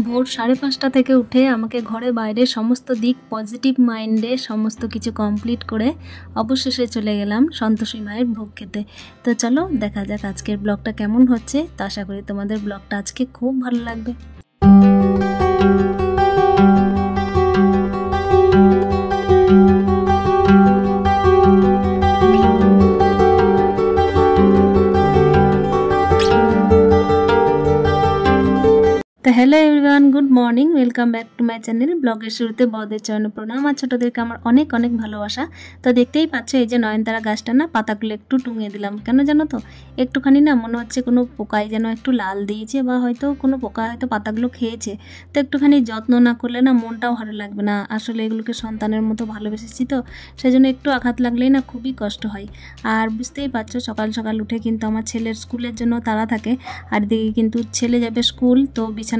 ভোর 5:30 থেকে উঠে আমাকে ঘরে বাইরে সমস্ত দিক পজিটিভ মাইন্ডে সমস্ত কিছু কমপ্লিট করে অবশেষে চলে গেলাম সন্তোষী মায়ের ভোগ খেতে। তো চলো দেখা যাক আজকের ব্লগটা কেমন হচ্ছে। তো আশা করি তোমাদের ব্লগটা আজকে খুব ভালো লাগবে। তো hello everyone, good morning, welcome back to my channel. ব্লগের শুরুতে বড়দের চরণে প্রণাম আর ছোটোদেরকে আমার অনেক অনেক ভালোবাসা। তো দেখতেই পাচ্ছ এই যে নয়নতারা গাছটা না পাতাগুলো একটু টুঙিয়ে দিলাম। কেন জানো তো, একটুখানি না মনে হচ্ছে কোনো পোকায় যেন একটু লাল দিয়েছে বা হয়তো কোনো পোকা হয়তো পাতাগুলো খেয়েছে। তো একটুখানি যত্ন না করলে না মনটাও ভালো লাগবে না। আসলে এগুলোকে সন্তানের মতো ভালোবেসেছি, তো সেই জন্য একটু আঘাত লাগলেই না খুবই কষ্ট হয়। আর বুঝতেই পারছো সকাল সকাল উঠে কিন্তু আমার ছেলের স্কুলের জন্য তাড়া থাকে। আর এদিকে কিন্তু ছেলে যাবে স্কুল, তো বিছানা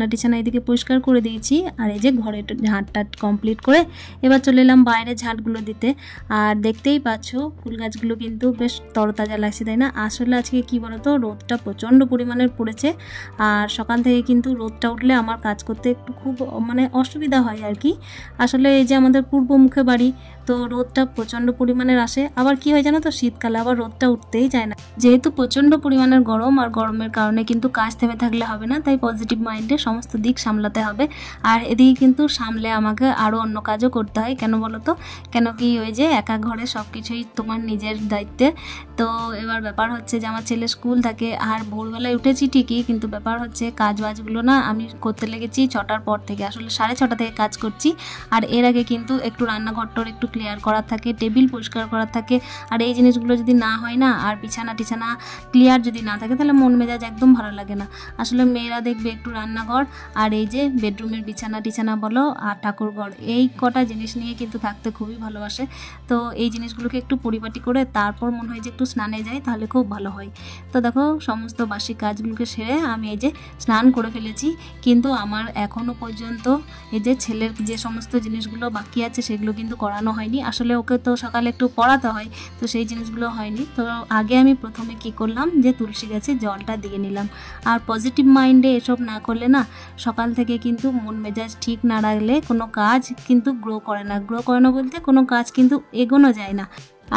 এদিকে পরিষ্কার করে দিয়েছি। আর এই যে ঘরে ঝাঁটটা কমপ্লিট করে এবার চলে এলাম বাইরে ঝাঁটগুলো দিতে। আর দেখতেই পাচ্ছ ফুল গাছগুলো কিন্তু বেশ তরতাজা লাগছে, তাই না? আসলে আজকে কি বলতো, রোদটা প্রচণ্ড পরিমাণের পড়েছে। আর সকাল থেকে কিন্তু রোদটা উঠলে আমার কাজ করতে একটু খুব অসুবিধা হয় আর কি। আসলে এই যে আমাদের পূর্ব মুখে বাড়ি, তো রোদটা প্রচণ্ড পরিমাণের আসে। আবার কি হয় জানো তো, শীতকালে আবার রোদটা উঠতেই চায় না। যেহেতু প্রচণ্ড পরিমাণের গরম, আর গরমের কারণে কিন্তু কাজ থেমে থাকলে হবে না, তাই পজিটিভ মাইন্ডে সমস্ত দিক সামলাতে হবে। আর এদিকে কিন্তু সামলে আমাকে আরও অন্য কাজও করতে হয়। কেন বলো তো, কেন কি ওই যে একা ঘরে সব কিছুই তোমার নিজের দায়িত্বে। তো এবার ব্যাপার হচ্ছে যে আমার ছেলে স্কুল থাকে, আর ভোরবেলায় উঠেছি ঠিকই, কিন্তু ব্যাপার হচ্ছে কাজ বাজগুলো না আমি করতে লেগেছি 6টার পর থেকে। আসলে 6:30 থেকে কাজ করছি। আর এর আগে কিন্তু একটু রান্নাঘরটার একটু ক্লিয়ার করার থাকে, টেবিল পরিষ্কার করার থাকে। আর এই জিনিসগুলো যদি না হয় না, আর বিছানা টিছানা ক্লিয়ার যদি না থাকে, তাহলে মন মেজাজ একদম ভালো লাগে না। আসলে মেয়েরা দেখবে একটু রান্নাঘর আর এই যে বেডরুমের বিছানা টিছানা বলো আর ঠাকুরঘর, এই কটা জিনিস নিয়ে কিন্তু থাকতে খুবই ভালোবাসে। তো এই জিনিসগুলোকে একটু পরিপাটি করে তারপর মনে হয় যে একটু স্নানে যাই, তাহলে খুব ভালো হয়। তো দেখো সমস্ত বাসি কাজগুলোকে সেরে আমি এই যে স্নান করে ফেলেছি। কিন্তু আমার এখনও পর্যন্ত এই যে ছেলের যে সমস্ত জিনিসগুলো বাকি আছে সেগুলো কিন্তু করানো হয়নি। আসলে ওকে তো সকালে একটু পড়াতে হয়, তো সেই জিনিসগুলো হয়নি। তো আগে আমি প্রথমে কি করলাম, যে তুলসী গাছে জলটা দিয়ে নিলাম। আর পজিটিভ মাইন্ডে এসব না করলে না, সকাল থেকে কিন্তু মন মেজাজ ঠিক না রাখলে কোনো কাজ কিন্তু গ্রো করে না বলতে কোনো কাজ কিন্তু এগোনো যায় না।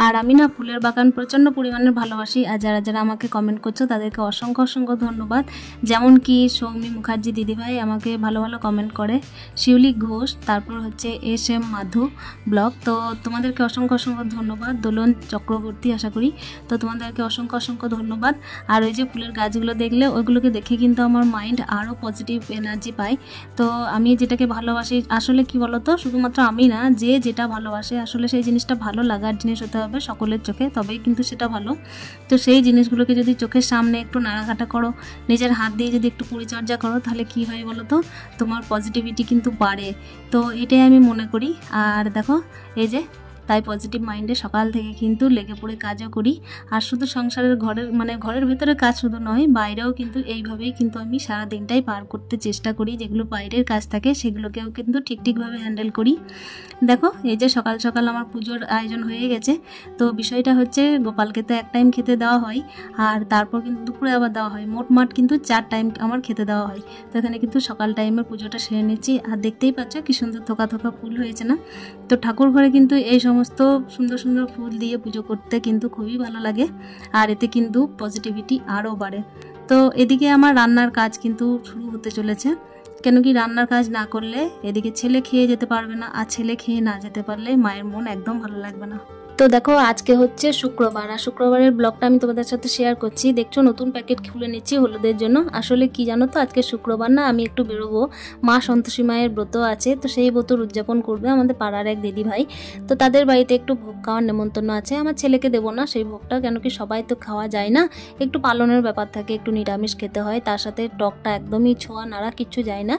আর আমি না ফুলের বাগান প্রচণ্ড পরিমাণে ভালোবাসি। আর যারা যারা আমাকে কমেন্ট করছো তাদেরকে অসংখ্য অসংখ্য ধন্যবাদ। যেমন কি সৌমি মুখার্জি দিদিভাই আমাকে ভালো ভালো কমেন্ট করে, শিউলি ঘোষ, তারপর হচ্ছে SM মাধু ব্লগ, তো তোমাদেরকে অসংখ্য অসংখ্য ধন্যবাদ। দোলন চক্রবর্তী আশা করি, তো তোমাদেরকে অসংখ্য অসংখ্য ধন্যবাদ। আর ওই যে ফুলের গাছগুলো দেখলে ওইগুলোকে দেখে কিন্তু আমার মাইন্ড আরও পজিটিভ এনার্জি পায়। তো আমি যেটাকে ভালোবাসি, আসলে কি বলতো, শুধুমাত্র আমি না, যে যেটা ভালোবাসে আসলে সেই জিনিসটা ভালো লাগার জিনিস হতে হবে সকলের চোখে, তবেই কিন্তু সেটা ভালো। তো সেই জিনিসগুলোকে যদি চোখের সামনে একটু নাড়াঘাটা করো, নিজের হাত দিয়ে যদি একটু পরিচর্যা করো, তাহলে কি হয় বলো তো, তোমার পজিটিভিটি কিন্তু বাড়ে। তো এটাই আমি মনে করি। আর দেখো এই যে তাই পজিটিভ মাইন্ডে সকাল থেকে কিন্তু লেগে পড়ে কাজও করি। আর শুধু সংসারের ঘরের ভেতরে কাজ শুধু নয়, বাইরেও কিন্তু এইভাবেই কিন্তু আমি সারা দিনটাই পার করতে চেষ্টা করি। যেগুলো বাইরের কাজ থাকে সেগুলোকেও কিন্তু ঠিকভাবে হ্যান্ডেল করি। দেখো এই যে সকাল সকাল আমার পুজোর আয়োজন হয়ে গেছে। তো বিষয়টা হচ্ছে, গোপালকে তো এক টাইম খেতে দেওয়া হয়, আর তারপর কিন্তু দুপুরে আবার দেওয়া হয়। মোটমাট কিন্তু 4 টাইম আমার খেতে দেওয়া হয়। তো এখানে কিন্তু সকাল টাইমের পুজোটা সেরে নিচ্ছি। আর দেখতেই পাচ্ছ কি সুন্দর থোকা থোকা ফুল হয়েছে না? তো ঠাকুর ঘরে কিন্তু এই সমস্ত সুন্দর সুন্দর ফুল দিয়ে পুজো করতে কিন্তু খুবই ভালো লাগে। আর এতে কিন্তু পজিটিভিটি আরও বাড়ে। তো এদিকে আমার রান্নার কাজ কিন্তু শুরু হতে চলেছে। কেন কি, রান্নার কাজ না করলে এদিকে ছেলে খেয়ে যেতে পারবে না, আর ছেলে খেয়ে না যেতে পারলে মায়ের মন একদম ভালো লাগবে না। তো দেখো আজকে হচ্ছে শুক্রবার, আর শুক্রবারের ব্লগটা আমি তোমাদের সাথে শেয়ার করছি। দেখছো নতুন প্যাকেট খুলে নিচ্ছি হলুদের জন্য। আসলে কি জানো তো, আজকে শুক্রবার না, আমি একটু বেরোবো। মা সন্তোষী মায়ের ব্রত আছে, তো সেই ব্রত উদযাপন করবে আমাদের পাড়ার এক দিদি ভাই। তো তাদের বাড়িতে একটু ভোগ খাওয়ার নেমন্তন্ন আছে। আমার ছেলেকে দেবো না সেই ভোগটা, কেন কি সবাই তো খাওয়া যায় না, একটু পালনের ব্যাপার থাকে, একটু নিরামিষ খেতে হয়। তার সাথে টকটা একদমই ছোঁয়া নাড়া কিচ্ছু যায় না।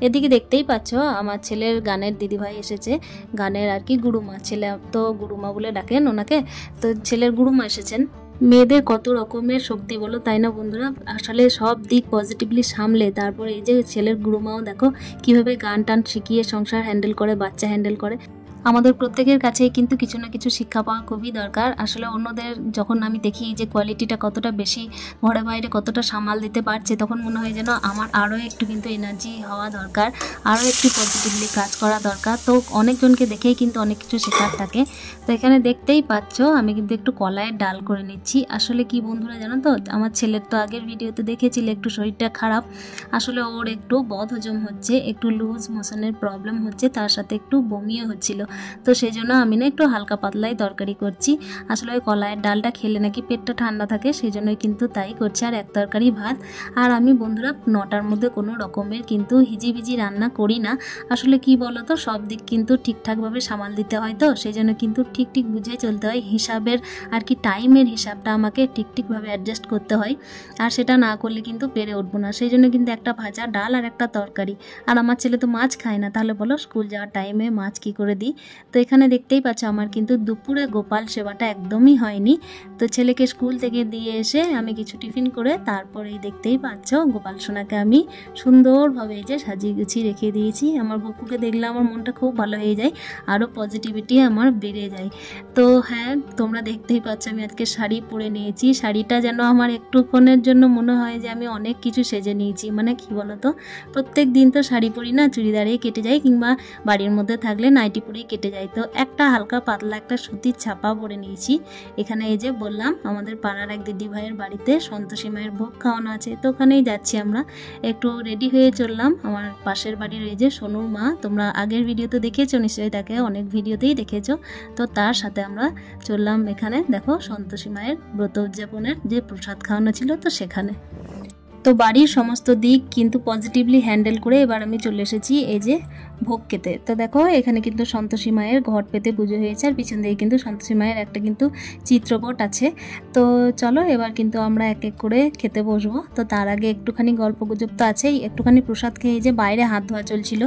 এদিকে দেখতেই পাচ্ছ আমার ছেলের গানের দিদিভাই এসেছে, গানের আর কি গুরুমা, ছেলে তো গুরুমা বলে ডাকেন ওনাকে। তো ছেলের গুরুমা এসেছেন। মেয়েদের কত রকমের শক্তি বলো, তাই না বন্ধুরা? আসলে সব দিক পজিটিভলি সামলে তারপরে এই যে ছেলের গুরুমাও দেখো কিভাবে গান টান শিখিয়ে সংসার হ্যান্ডেল করে, বাচ্চা হ্যান্ডেল করে। আমাদের প্রত্যেকের কাছেই কিন্তু কিছু না কিছু শিক্ষা পাওয়া খুবই দরকার। আসলে অন্যদের যখন আমি দেখি যে কোয়ালিটিটা কতটা বেশি, ঘরে বাইরে কতটা সামাল দিতে পারছে, তখন মনে হয় যেন আমার আরও একটু কিন্তু এনার্জি হওয়া দরকার, আরও একটু পজিটিভলি কাজ করা দরকার। তো অনেকজনকে দেখেই কিন্তু অনেক কিছু শেখার থাকে। তো এখানে দেখতেই পাচ্ছ আমি কিন্তু একটু কলাইয়ের ডাল করে নিচ্ছি। আসলে কি বন্ধুরা জানো তো, আমার ছেলের তো আগের ভিডিওতে দেখেছিলে একটু শরীরটা খারাপ, আসলে ওর একটু বদহজম হচ্ছে, একটু লুজ মোশনের প্রবলেম হচ্ছে, তার সাথে একটু বমিও হচ্ছিল। তো সেই জন্য আমি না একটু হালকা পাতলাই তরকারি করছি। আসলে ওই কলাইয়ের ডালটা খেলে নাকি পেটটা ঠান্ডা থাকে, সেই জন্যই কিন্তু তাই করছি। আর এক তরকারি ভাত। আর আমি বন্ধুরা 9টার মধ্যে কোনো রকমের কিন্তু হিজিবিজি রান্না করি না। আসলে কি বলো তো, সব দিক কিন্তু ঠিকঠাকভাবে সামাল দিতে হয়, তো সেই জন্য কিন্তু ঠিক বুঝে চলতে হয়। হিসাবের আর কি টাইমের হিসাবটা আমাকে ঠিকভাবে অ্যাডজাস্ট করতে হয়, আর সেটা না করলে কিন্তু পেরে উঠবো না। সেই জন্য কিন্তু একটা ভাজা, ডাল আর একটা তরকারি। আর আমার ছেলে তো মাছ খায় না, তাহলে বলো স্কুল যাওয়ার টাইমে মাছ কি করে দিই। তো এখানে দেখতেই পাচ্ছ আমার কিন্তু দুপুরে গোপাল সেবাটা একদমই হয়নি। তো ছেলেকে স্কুল থেকে দিয়ে এসে আমি কিছু টিফিন করে তারপরেই দেখতেই পাচ্ছ গোপাল সোনাকে আমি সুন্দরভাবে এই যে সাজিয়ে গুছিয়ে রেখে দিয়েছি। আমার গপুকে দেখলে আমার মনটা খুব ভালো হয়ে যায়, আরও পজিটিভিটি আমার বেড়ে যায়। তো হ্যাঁ, তোমরা দেখতেই পাচ্ছ আমি আজকে শাড়ি পরে নিয়েছি। শাড়িটা যেন আমার একটুক্ষণের জন্য মনে হয় যে আমি অনেক কিছু সেজে নিয়েছি। মানে কি বলো তো, প্রত্যেক দিন তো শাড়ি পরি না, চুড়িদারেই কেটে যায়, কিংবা বাড়ির মধ্যে থাকলে নাইটি পরেই কেটে যায়। তো একটা হালকা পাতলা একটা সুতির ছাপা পরে নিয়েছি। এখানে এই যে বললাম আমাদের পাড়ার এক দিদি ভাইয়ের বাড়িতে সন্তোষী মায়ের ভোগ খাওয়ানো আছে, তো ওখানেই যাচ্ছি আমরা। একটু রেডি হয়ে চললাম। আমার পাশের বাড়ির এই যে সোনুর মা, তোমরা আগের ভিডিওতে দেখেছো নিশ্চয়ই, তাকে অনেক ভিডিওতেই দেখেছো। তো তার সাথে আমরা চললাম এখানে, দেখো সন্তোষী মায়ের ব্রত উদযাপনের যে প্রসাদ খাওয়ানো ছিল, তো সেখানে। তো বাড়ির সমস্ত দিক কিন্তু পজিটিভলি হ্যান্ডেল করে এবার আমি চলে এসেছি এই যে ভোগ খেতে। তো দেখো এখানে কিন্তু সন্তোষী মায়ের ঘট পেতে পুজো হয়েছে, আর পিছন দিকে কিন্তু সন্তোষী মায়ের একটা কিন্তু চিত্রপট আছে। তো চলো এবার কিন্তু আমরা এক এক করে খেতে বসবো। তো তার আগে একটুখানি গল্প গুজব তো আছেই, একটুখানি প্রসাদ খেয়ে যে বাইরে হাত ধোয়া চলছিল।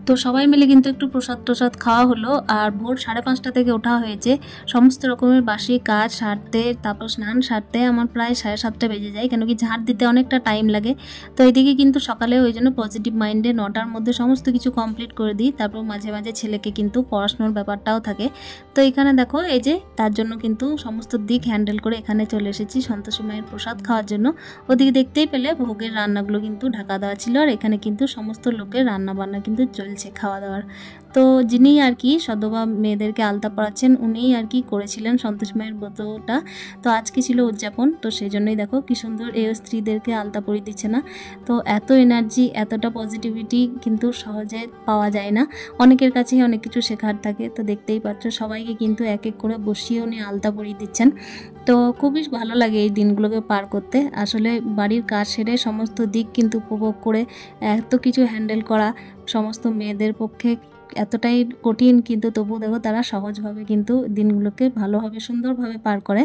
তো সবাই মিলে কিন্তু একটু প্রসাদ খাওয়া হলো। আর ভোর 5:30 থেকে ওঠা হয়েছে, সমস্ত রকমের বাসি কাজ সারতে, তারপর স্নান সারতে আমার প্রায় 7:30 বেজে যায়, কেন কি ঝাড় দিতে অনেকটা টাইম লাগে। তো এইদিকে কিন্তু সকালে ওই জন্য পজিটিভ মাইন্ডে 9টার মধ্যে সমস্ত কিছু কমপ্লিট করে দিই। তারপর মাঝে মাঝে ছেলেকে কিন্তু পড়াশোনার ব্যাপারটাও থাকে। তো এখানে দেখো এই যে তার জন্য কিন্তু সমস্ত দিক হ্যান্ডেল করে এখানে চলে এসেছি সন্তোষী মায়ের প্রসাদ খাওয়ার জন্য। ওদিকে দেখতেই পেলে ভোগের রান্নাগুলো কিন্তু ঢাকা দেওয়া ছিল, আর এখানে কিন্তু সমস্ত লোকের রান্না বান্না কিন্তু চলছে খাওয়া দাওয়ার। তো যিনি আর কি সদবা মেয়েদেরকে আলতা পড়াচ্ছেন, উনিই আর কি করেছিলেন সন্তোষী মায়ের ব্রতটা। তো আজকে ছিল উদযাপন, তো সেই জন্যই দেখো কি সুন্দর এই স্ত্রীদেরকে আলতা পরিয়ে দিচ্ছে না। তো এত এনার্জি, এতটা পজিটিভিটি কিন্তু সহজে পাওয়া যায় না, অনেকের কাছেই অনেক কিছু শেখার থাকে। তো দেখতেই পাচ্ছ সবাইকে কিন্তু এক এক করে বসিয়ে উনি আলতা পরিয়ে দিচ্ছেন। তো খুবই ভালো লাগে এই দিনগুলোকে পার করতে। আসলে বাড়ির কাজ সেরে সমস্ত দিক কিন্তু উপভোগ করে এত কিছু হ্যান্ডেল করা সমস্ত মেয়েদের পক্ষে এতটাই কঠিন, কিন্তু তবু দেখো তারা সহজভাবে কিন্তু দিনগুলোকে ভালোভাবে সুন্দরভাবে পার করে।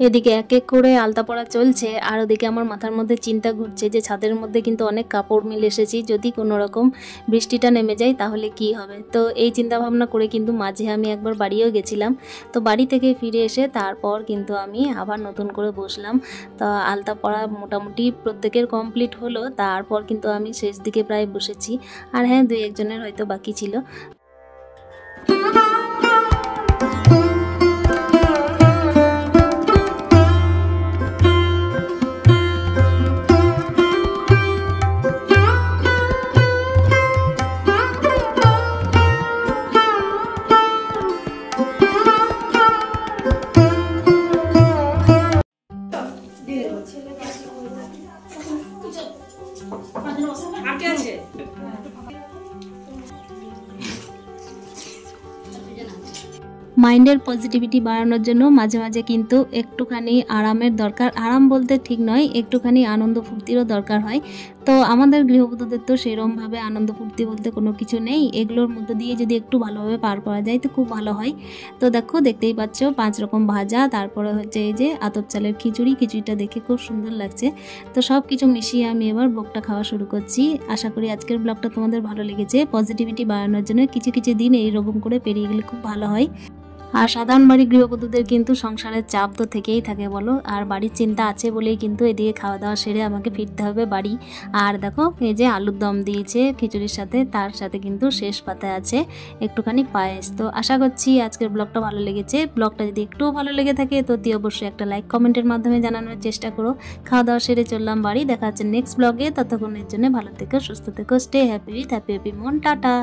এদিকে এক এক করে আলতা পড়া চলছে, আর ওদিকে আমার মাথার মধ্যে চিন্তা ঘুরছে যে ছাদের মধ্যে কিন্তু অনেক কাপড় মিলে এসেছি, যদি কোনো রকম বৃষ্টিটা নেমে যায় তাহলে কি হবে। তো এই চিন্তা ভাবনা করে কিন্তু মাঝে আমি একবার বাড়িও গেছিলাম। তো বাড়ি থেকে ফিরে এসে তারপর কিন্তু আমি আবার নতুন করে বসলাম। তো আলতা পড়া মোটামুটি প্রত্যেকের কমপ্লিট হলো, তারপর কিন্তু আমি শেষ দিকে প্রায় বসেছি। আর হ্যাঁ, 2-1 জনের হয়তো বাকি ছিল। মাইন্ডের পজিটিভিটি বাড়ানোর জন্য মাঝে মাঝে কিন্তু একটুখানি আরামের দরকার। আরাম বলতে ঠিক নয়, একটুখানি আনন্দ ফুর্তিরও দরকার হয়। তো আমাদের গৃহবধূদের তো সেরমভাবে আনন্দ ফুর্তি বলতে কোনো কিছু নেই, এগুলোর মধ্যে দিয়ে যদি একটু ভালোভাবে পার করা যায় তো খুব ভালো হয়। তো দেখো দেখতেই পাচ্ছ 5 রকম ভাজা, তারপরে হচ্ছে এই যে আতপ চালের খিচুড়িটা দেখে খুব সুন্দর লাগছে। তো সব কিছু মিশিয়ে আমি এবার ভোগটা খাওয়া শুরু করছি। আশা করি আজকের ব্লগটা তোমাদের ভালো লেগেছে। পজিটিভিটি বাড়ানোর জন্য কিছু কিছু দিন এইরকম করে পেরিয়ে গেলে খুব ভালো হয়। আর সাধারণ বাড়ির গৃহবধূদের কিন্তু সংসারের চাপ তো থেকেই থাকে বলো, আর বাড়ির চিন্তা আছে বলেই কিন্তু এদিকে খাওয়া দাওয়া সেরে আমাকে ফিরতে হবে বাড়ি। আর দেখো এই যে আলুর দম দিয়েছে খিচুড়ির সাথে, তার সাথে কিন্তু শেষ পাতায় আছে একটুখানি পায়েস। তো আশা করছি আজকের ব্লগটা ভালো লেগেছে। ব্লগটা যদি একটুও ভালো লেগে থাকে তো অবশ্যই একটা লাইক কমেন্টের মাধ্যমে জানানোর চেষ্টা করো। খাওয়া দাওয়া সেরে চললাম বাড়ি, দেখা হচ্ছে নেক্সট ব্লগে। ততক্ষণের জন্য ভালো থেকো, সুস্থ থেকো, stay happy with happy happy মন, টাটা।